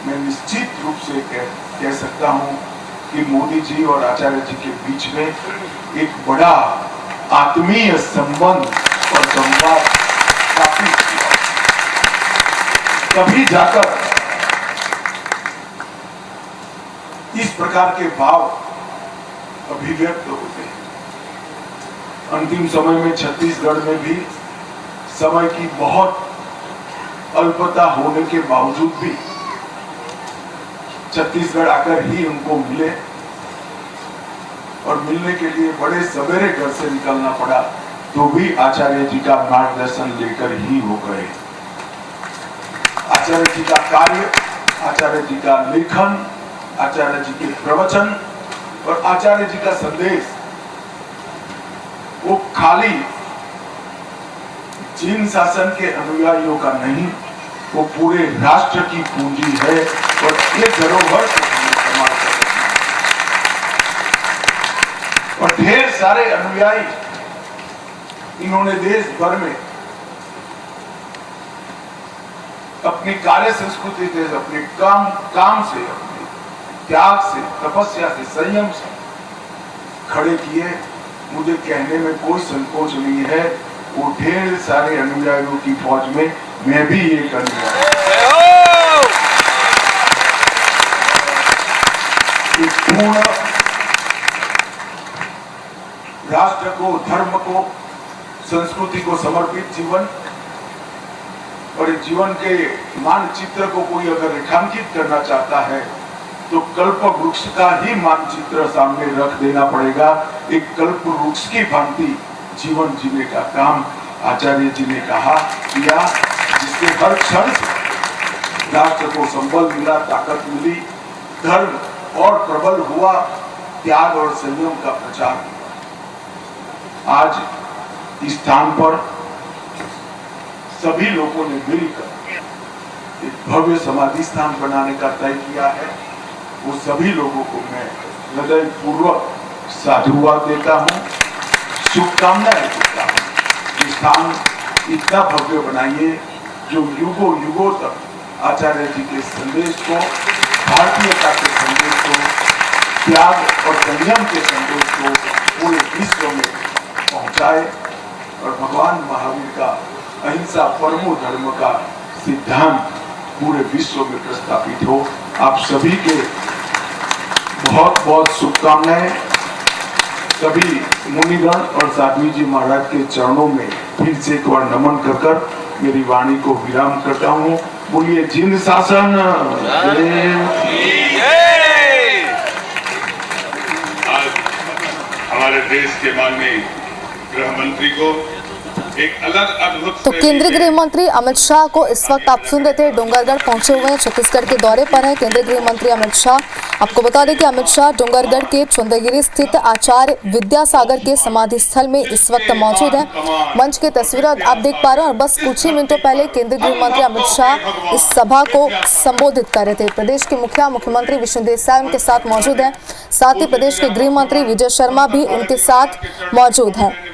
मैं निश्चित रूप से कह सकता हूं कि मोदी जी और आचार्य जी के बीच में एक बड़ा आत्मीय संबंध और संवाद स्थापित हुआ। तभी जाकर इस प्रकार के भाव अभिव्यक्त होते हैं। अंतिम समय में छत्तीसगढ़ में भी समय की बहुत अल्पता होने के बावजूद भी छत्तीसगढ़ आकर ही उनको मिले और मिलने के लिए बड़े सवेरे घर से निकलना पड़ा, तो भी आचार्य जी का मार्गदर्शन लेकर ही हो गए। आचार्य जी का कार्य, आचार्य जी का लेखन, आचार्य जी के प्रवचन और आचार्य जी का संदेश वो खाली चीन शासन के अनुयायियों का नहीं, वो पूरे राष्ट्र की पूंजी है और ये धरोहर समाज का और ढेर सारे अनुयायी इन्होंने देश भर में अपनी कार्य संस्कृति से, अपने काम से, अपने त्याग से, तपस्या से, संयम से खड़े किए। मुझे कहने में कोई संकोच नहीं है, वो ढेर सारे अनुयायियों की फौज में मैं भी एक अनुयायी। एक पूर्ण राष्ट्र को, धर्म को, संस्कृति को समर्पित जीवन और इस जीवन के मानचित्र को कोई अगर रेखांकित करना चाहता है तो कल्प वृक्ष का ही मानचित्र सामने रख देना पड़ेगा। एक कल्प वृक्ष की भांति जीवन जीने का काम आचार्य जी ने कहा किया, जिससे हर क्षण राष्ट्र को संबल मिला, ताकत मिली, धर्म और प्रबल हुआ, त्याग और संयम का प्रचार। आज इस स्थान पर सभी लोगों ने मिलकर एक भव्य समाधि स्थान बनाने का तय किया है। वो सभी लोगों को मैं हृदय पूर्वक साधुवाद देता हूँ, शुभकामनाएं देता हूँ। ये स्थान इतना भव्य बनाइए जो युगों युगों तक आचार्य जी के संदेश को, भारतीयता के संदेश को, त्याग और संयम के संदेश को पूरे विश्व में पहुंचाए और भगवान महावीर का अहिंसा परमो धर्म का सिद्धांत पूरे विश्व में प्रस्थापित हो। आप सभी के बहुत बहुत शुभकामनाएं। सभी मुनिगण और साध्वी जी महाराज के चरणों में फिर से एक बार नमन कर कर मेरी वाणी को विराम करता हूँ। बोलिए जिंद शासन। आज हमारे देश के माननीय गृह मंत्री को एक अलग अद्भुत तो केंद्रीय गृह मंत्री अमित शाह को इस वक्त आप सुन रहे थे, डोंगरगढ़ पहुंचे हुए हैं, छत्तीसगढ़ के दौरे पर हैं केंद्रीय गृह मंत्री अमित शाह। आपको बता दें कि अमित शाह डोंगरगढ़ के चुंदगिरी स्थित आचार्य विद्यासागर के समाधि स्थल में इस वक्त मौजूद हैं। मंच की तस्वीरें आप देख पा रहे हैं और बस कुछ ही मिनटों पहले केंद्रीय गृह मंत्री अमित शाह इस सभा को संबोधित कर रहे थे। प्रदेश के मुख्यमंत्री विष्णुदेव साय उनके साथ मौजूद हैं, साथ ही प्रदेश के गृह मंत्री विजय शर्मा भी उनके साथ मौजूद हैं।